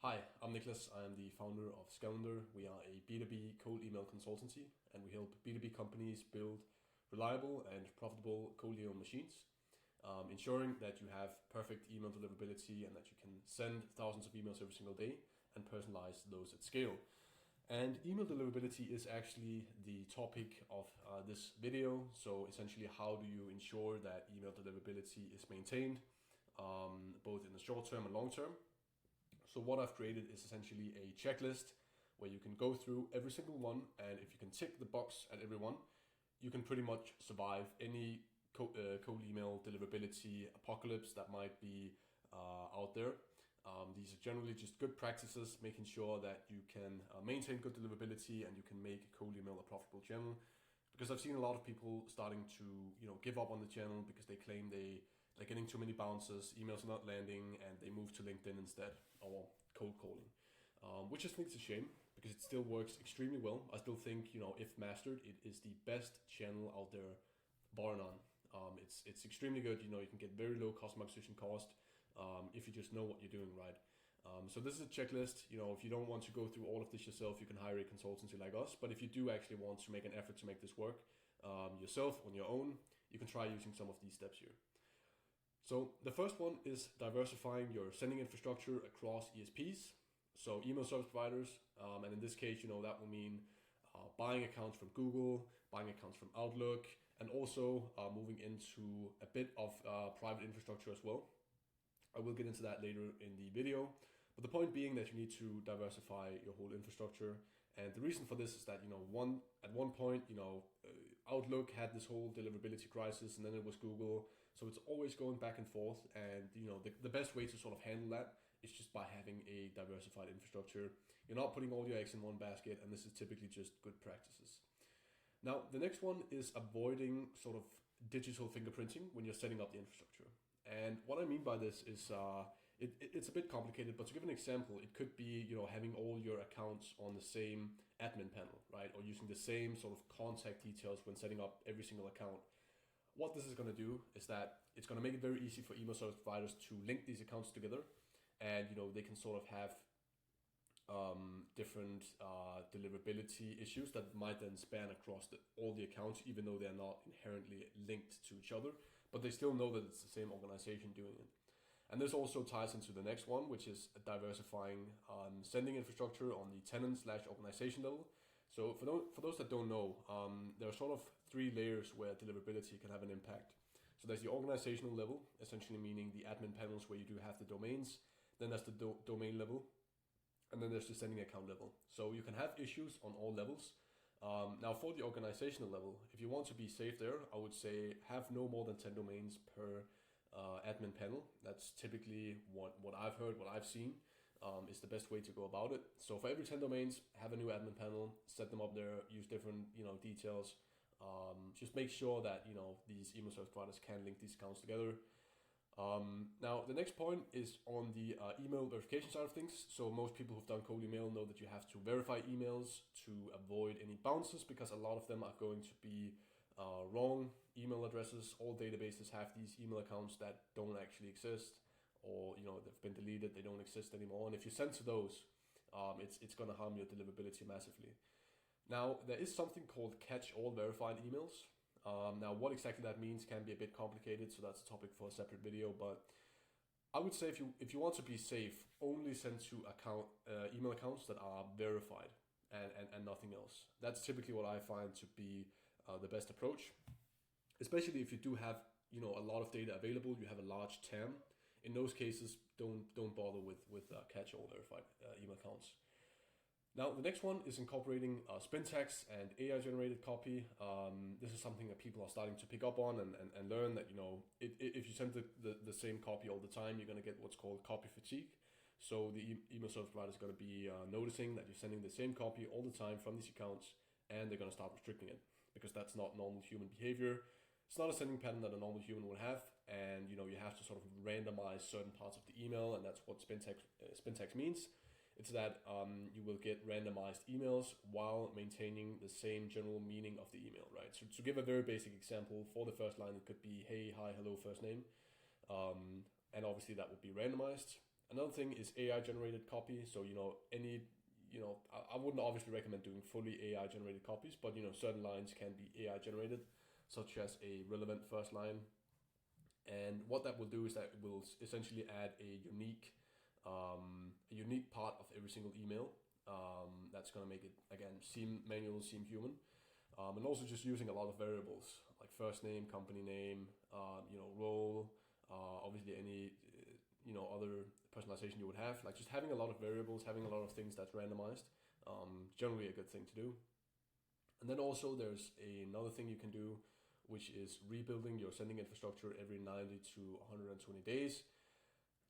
Hi, I'm Niklas. I am the founder of Scavenger. We are a B2B cold email consultancy, and we help B2B companies build reliable and profitable cold email machines, ensuring that you have perfect email deliverability and that you can send thousands of emails every single day and personalize those at scale. And email deliverability is actually the topic of this video. So essentially, how do you ensure that email deliverability is maintained, both in the short term and long term? So what I've created is essentially a checklist where you can go through every single one, and if you can tick the box at every one, you can pretty much survive any cold email deliverability apocalypse that might be out there. These are generally just good practices, making sure that you can maintain good deliverability and you can make cold email a profitable channel. Because I've seen a lot of people starting to give up on the channel because they claim they're getting too many bounces, emails are not landing, and they move to LinkedIn instead, or cold calling, which I think is a shame because it still works extremely well. I still think, if mastered, it is the best channel out there, bar none. It's extremely good. You can get very low customer acquisition cost if you just know what you're doing right. So this is a checklist. If you don't want to go through all of this yourself, you can hire a consultancy like us. But if you do actually want to make an effort to make this work yourself on your own, you can try using some of these steps here. So the first one is diversifying your sending infrastructure across ESPs, so email service providers, and in this case, that will mean buying accounts from Google, buying accounts from Outlook, and also moving into a bit of private infrastructure as well. I will get into that later in the video, but the point being that you need to diversify your whole infrastructure. And the reason for this is that, at one point, Outlook had this whole deliverability crisis, and then it was Google. So it's always going back and forth. And, the best way to sort of handle that is just by having a diversified infrastructure. You're not putting all your eggs in one basket, and this is typically just good practices. Now, the next one is avoiding sort of digital fingerprinting when you're setting up the infrastructure. And what I mean by this is it's a bit complicated, but to give an example, it could be having all your accounts on the same admin panel, right? Or using the same sort of contact details when setting up every single account. What this is going to do is that it's going to make it very easy for email service providers to link these accounts together, and they can sort of have different deliverability issues that might then span across all the accounts, even though they're not inherently linked to each other, but they still know that it's the same organization doing it. And this also ties into the next one, which is diversifying sending infrastructure on the tenant/organization level. So for those that don't know, there are sort of three layers where deliverability can have an impact. So there's the organizational level, essentially meaning the admin panels where you do have the domains. Then there's the domain level. And then there's the sending account level. So you can have issues on all levels. Now for the organizational level, if you want to be safe there, I would say have no more than 10 domains per admin panel. That's typically what I've heard, what I've seen is the best way to go about it. So for every 10 domains, have a new admin panel, set them up there, use different details. Just make sure that these email service providers can link these accounts together. Now, the next point is on the email verification side of things. So most people who've done cold email know that you have to verify emails to avoid any bounces, because a lot of them are going to be wrong email addresses. All databases have these email accounts that don't actually exist, or they've been deleted, they don't exist anymore. And if you send to those, it's going to harm your deliverability massively. Now, there is something called catch all verified emails. Now, what exactly that means can be a bit complicated, so that's a topic for a separate video. But I would say if you want to be safe, only send to email accounts that are verified and nothing else. That's typically what I find to be the best approach, especially if you do have a lot of data available, you have a large TAM. In those cases, don't bother with catch all verified email accounts. Now, the next one is incorporating Spintax and AI-Generated Copy. This is something that people are starting to pick up on and learn that, if you send the same copy all the time, you're going to get what's called copy fatigue. So the email service provider is going to be noticing that you're sending the same copy all the time from these accounts, and they're going to start restricting it because that's not normal human behavior. It's not a sending pattern that a normal human would have, and you have to sort of randomize certain parts of the email, and that's what Spintax means. It's that you will get randomized emails while maintaining the same general meaning of the email, right? So to give a very basic example, for the first line, it could be, hey, hi, hello, first name. And obviously that would be randomized. Another thing is AI-generated copy. So, I wouldn't obviously recommend doing fully AI-generated copies, but, certain lines can be AI-generated, such as a relevant first line. And what that will do is that it will essentially add a unique part of every single email. That's going to make it, again, seem manual, seem human. And also just using a lot of variables like first name, company name, role, obviously any, other personalization you would have. Like just having a lot of variables, having a lot of things that's randomized, generally a good thing to do. And then also there's another thing you can do, which is rebuilding your sending infrastructure every 90 to 120 days.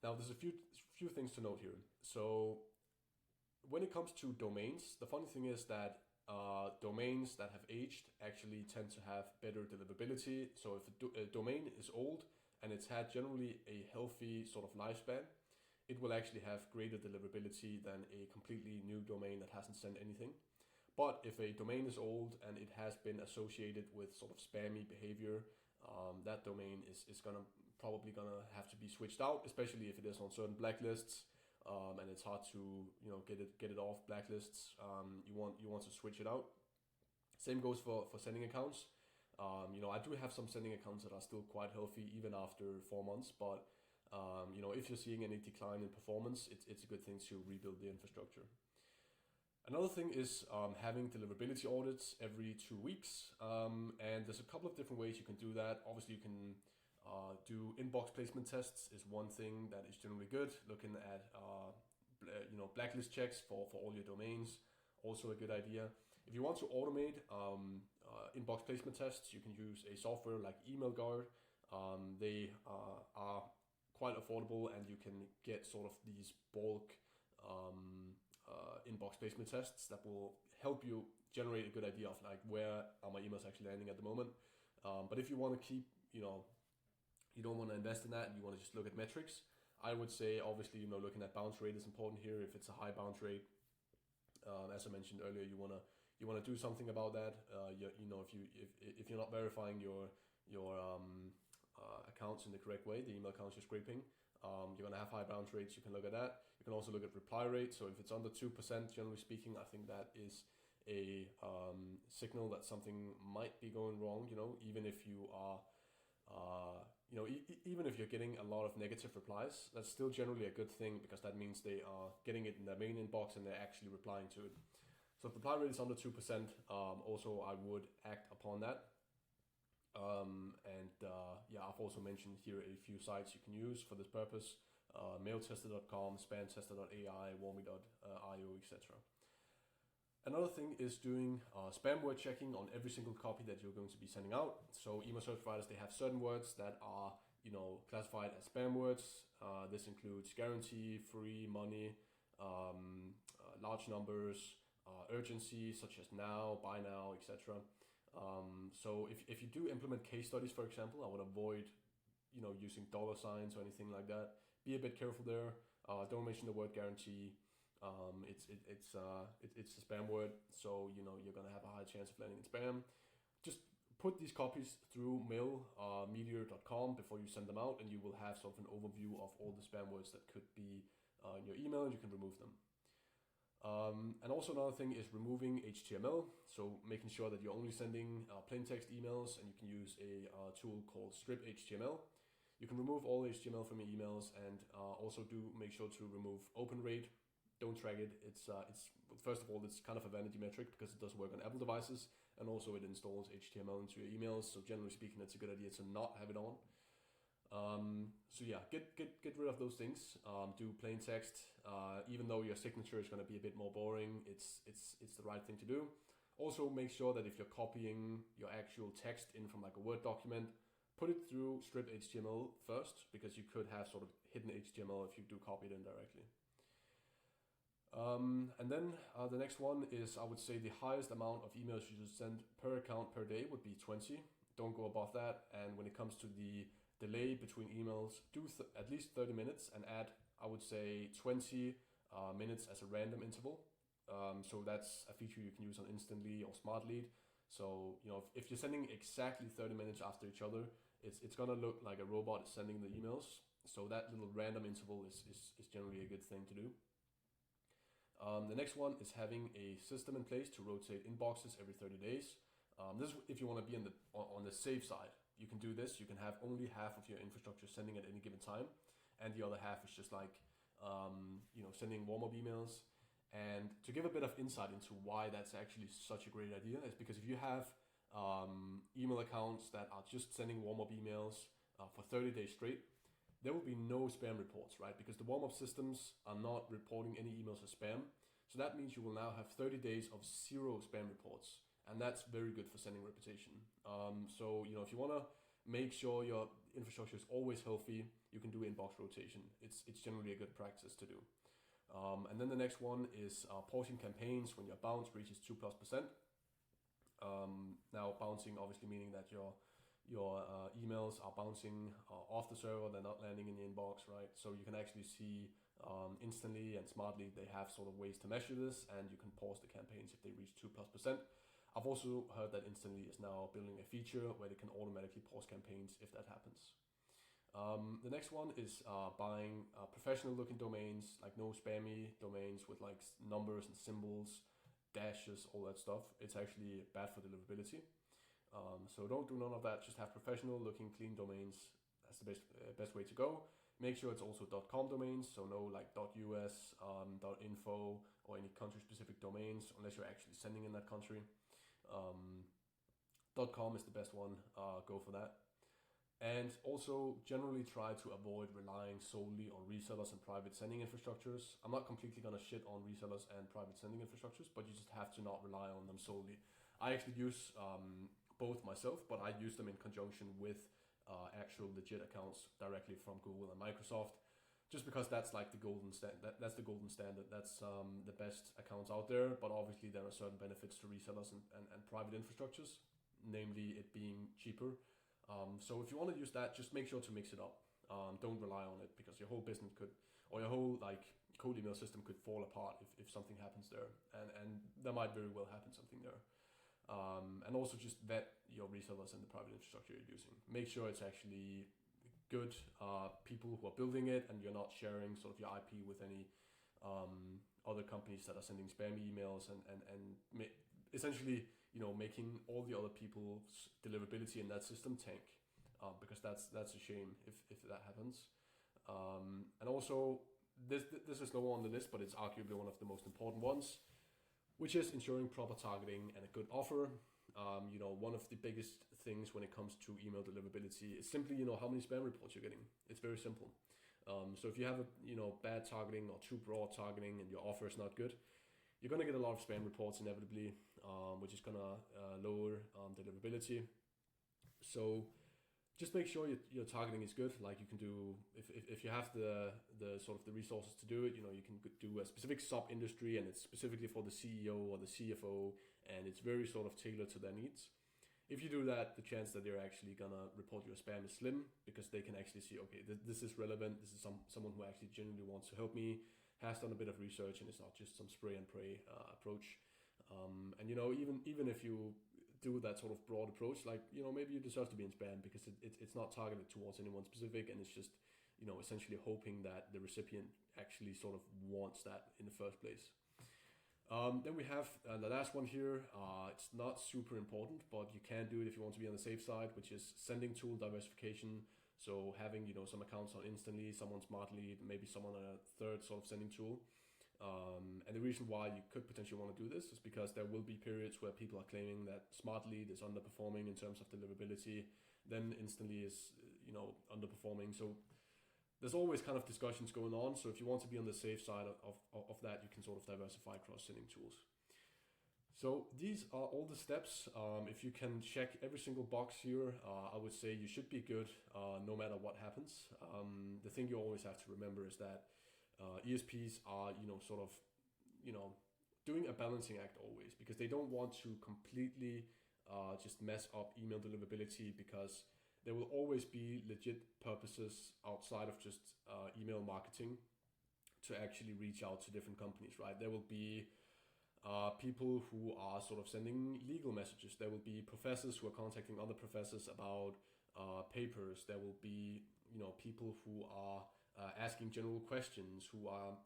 Now there's a few things to note here. So when it comes to domains, the funny thing is that domains that have aged actually tend to have better deliverability. So if a domain is old and it's had generally a healthy sort of lifespan, it will actually have greater deliverability than a completely new domain that hasn't sent anything. But if a domain is old and it has been associated with sort of spammy behavior, that domain is probably gonna have to be switched out, especially if it is on certain blacklists. And it's hard to get it off blacklists. You want to switch it out. Same goes for sending accounts. I do have some sending accounts that are still quite healthy even after 4 months, but if you're seeing any decline in performance, it's a good thing to rebuild the infrastructure. Another thing is having deliverability audits every 2 weeks, and there's a couple of different ways you can do that. Obviously, you can do inbox placement tests is one thing that is generally good. Looking at blacklist checks for all your domains, also a good idea. If you want to automate inbox placement tests, you can use a software like Email Guard. They are quite affordable, and you can get sort of these bulk inbox placement tests that will help you generate a good idea of like where are my emails actually landing at the moment. But if you want to keep, you don't want to invest in that, you want to just look at metrics, I would say obviously looking at bounce rate is important here. If it's a high bounce rate, as I mentioned earlier, you want to do something about that. If you're not verifying your accounts in the correct way, the email accounts you're scraping, you're going to have high bounce rates. You can look at that. You can also look at reply rate. So if it's under 2%, generally speaking, I think that is a signal that something might be going wrong. Even if you are even if you're getting a lot of negative replies, that's still generally a good thing, because that means they are getting it in their main inbox and they're actually replying to it. So if reply rate is under 2%, also I would act upon that. I've also mentioned here a few sites you can use for this purpose: mailtester.com, spamtester.ai, warmy.io, etc. Another thing is doing spam word checking on every single copy that you're going to be sending out. So email service providers, they have certain words that are classified as spam words. This includes guarantee, free, money, large numbers, urgency such as now, buy now, etc. So if you do implement case studies, for example, I would avoid using dollar signs or anything like that. Be a bit careful there. Don't mention the word guarantee. It's a spam word, so you're gonna have a high chance of landing in spam. Just put these copies through mailmeteor.com before you send them out, and you will have sort of an overview of all the spam words that could be in your email, and you can remove them. And also another thing is removing HTML, so making sure that you're only sending plain text emails, and you can use a tool called Strip HTML. You can remove all HTML from your emails, and also do make sure to remove open rate. Don't track it. It's first of all, it's kind of a vanity metric because it doesn't work on Apple devices, and also it installs HTML into your emails. So generally speaking, it's a good idea to not have it on. Get rid of those things. Do plain text. Even though your signature is going to be a bit more boring, it's the right thing to do. Also, make sure that if you're copying your actual text in from like a Word document, put it through Strip HTML first, because you could have sort of hidden HTML if you do copy it indirectly. And then the next one is, I would say the highest amount of emails you should send per account per day would be 20. Don't go above that. And when it comes to the delay between emails, do at least 30 minutes and add, I would say, 20 minutes as a random interval. So that's a feature you can use on Instantly or Smart Lead. So if you're sending exactly 30 minutes after each other, it's gonna look like a robot is sending the emails. So that little random interval is generally a good thing to do. The next one is having a system in place to rotate inboxes every 30 days. This is if you want to be on the safe side. You can do this. You can have only half of your infrastructure sending at any given time, and the other half is just like sending warm-up emails. And to give a bit of insight into why that's actually such a great idea is because if you have email accounts that are just sending warm-up emails for 30 days straight, there will be no spam reports, right? Because the warm-up systems are not reporting any emails as spam. So that means you will now have 30 days of 0 spam reports. And that's very good for sending reputation. So if you want to make sure your infrastructure is always healthy, you can do inbox rotation. It's generally a good practice to do. And then the next one is pausing campaigns when your bounce reaches 2+%. Now bouncing obviously meaning that your emails are bouncing off the server, they're not landing in the inbox, right? So you can actually see instantly and smartly they have sort of ways to measure this, and you can pause the campaigns if they reach 2+%. I've also heard that Instantly is now building a feature where they can automatically pause campaigns if that happens. The next one is buying professional looking domains, like no spammy domains with like numbers and symbols, dashes, all that stuff. It's actually bad for deliverability. So don't do none of that. Just have professional looking clean domains. That's the best way to go. Make sure it's also .com domains, so no like .us, .info, or any country specific domains unless you're actually sending in that country. .com is the best one. Go for that. And also generally try to avoid relying solely on resellers and private sending infrastructures. I'm not completely going to shit on resellers and private sending infrastructures, but you just have to not rely on them solely. I actually use both myself, but I use them in conjunction with actual legit accounts directly from Google and Microsoft, just because that's like the golden standard. That's the golden standard. That's the best accounts out there. But obviously there are certain benefits to resellers and private infrastructures, namely it being cheaper. So if you want to use that, just make sure to mix it up. Don't rely on it, because your whole business could, or your whole like cold email system could fall apart if something happens there, and there might very well happen something there. And also just vet your resellers and the private infrastructure you're using. Make sure it's actually good people who are building it, and you're not sharing sort of your IP with any other companies that are sending spam emails and essentially making all the other people's deliverability in that system tank, because that's a shame if that happens. And also this is lower on the list, but it's arguably one of the most important ones, which is ensuring proper targeting and a good offer. One of the biggest things when it comes to email deliverability is simply, how many spam reports you're getting. It's very simple. So if you have bad targeting or too broad targeting and your offer is not good, you're going to get a lot of spam reports inevitably, which is going to lower deliverability. So just make sure your targeting is good. Like you can do, if you have the sort of the resources to do it, you can do a specific sub industry, and it's specifically for the CEO or the CFO, and it's very sort of tailored to their needs. If you do that, the chance that they're actually gonna report you as spam is slim, because they can actually see, okay, this is relevant. This is someone who actually genuinely wants to help me, has done a bit of research, and it's not just some spray and pray approach. And even if you do that sort of broad approach, like maybe you deserve to be in spam because it's not targeted towards anyone specific, and it's just essentially hoping that the recipient actually sort of wants that in the first place. Then we have the last one here. It's not super important, but you can do it if you want to be on the safe side, which is sending tool diversification. So having some accounts on Instantly, someone Smartly, maybe someone on a third sort of sending tool. And the reason why you could potentially want to do this is because there will be periods where people are claiming that Smartly is underperforming in terms of deliverability, then Instantly is underperforming. So there's always kind of discussions going on. So if you want to be on the safe side of that, you can sort of diversify across sending tools. So these are all the steps. If you can check every single box here, I would say you should be good no matter what happens. The thing you always have to remember is that ESPs are, doing a balancing act always, because they don't want to completely just mess up email deliverability, because there will always be legit purposes outside of just email marketing to actually reach out to different companies, right? There will be people who are sort of sending legal messages. There will be professors who are contacting other professors about papers. There will be, people who are asking general questions, who are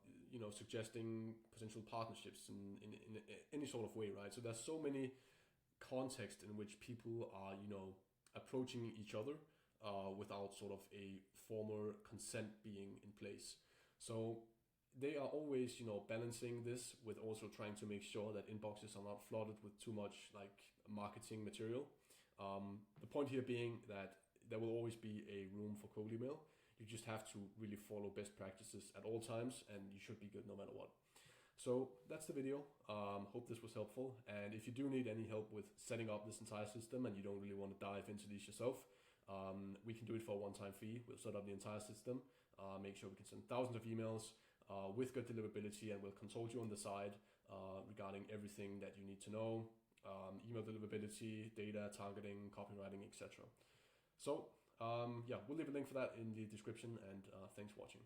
suggesting potential partnerships in any sort of way, right? So there's so many contexts in which people are approaching each other without sort of a formal consent being in place. So they are always balancing this with also trying to make sure that inboxes are not flooded with too much like marketing material. The point here being that there will always be a room for cold email. You just have to really follow best practices at all times, and you should be good no matter what. So that's the video. Hope this was helpful. And if you do need any help with setting up this entire system and you don't really want to dive into these yourself, we can do it for a one-time fee. We'll set up the entire system, make sure we can send thousands of emails with good deliverability, and we'll consult you on the side regarding everything that you need to know, email deliverability, data, targeting, copywriting, etc. So we'll leave a link for that in the description, and thanks for watching.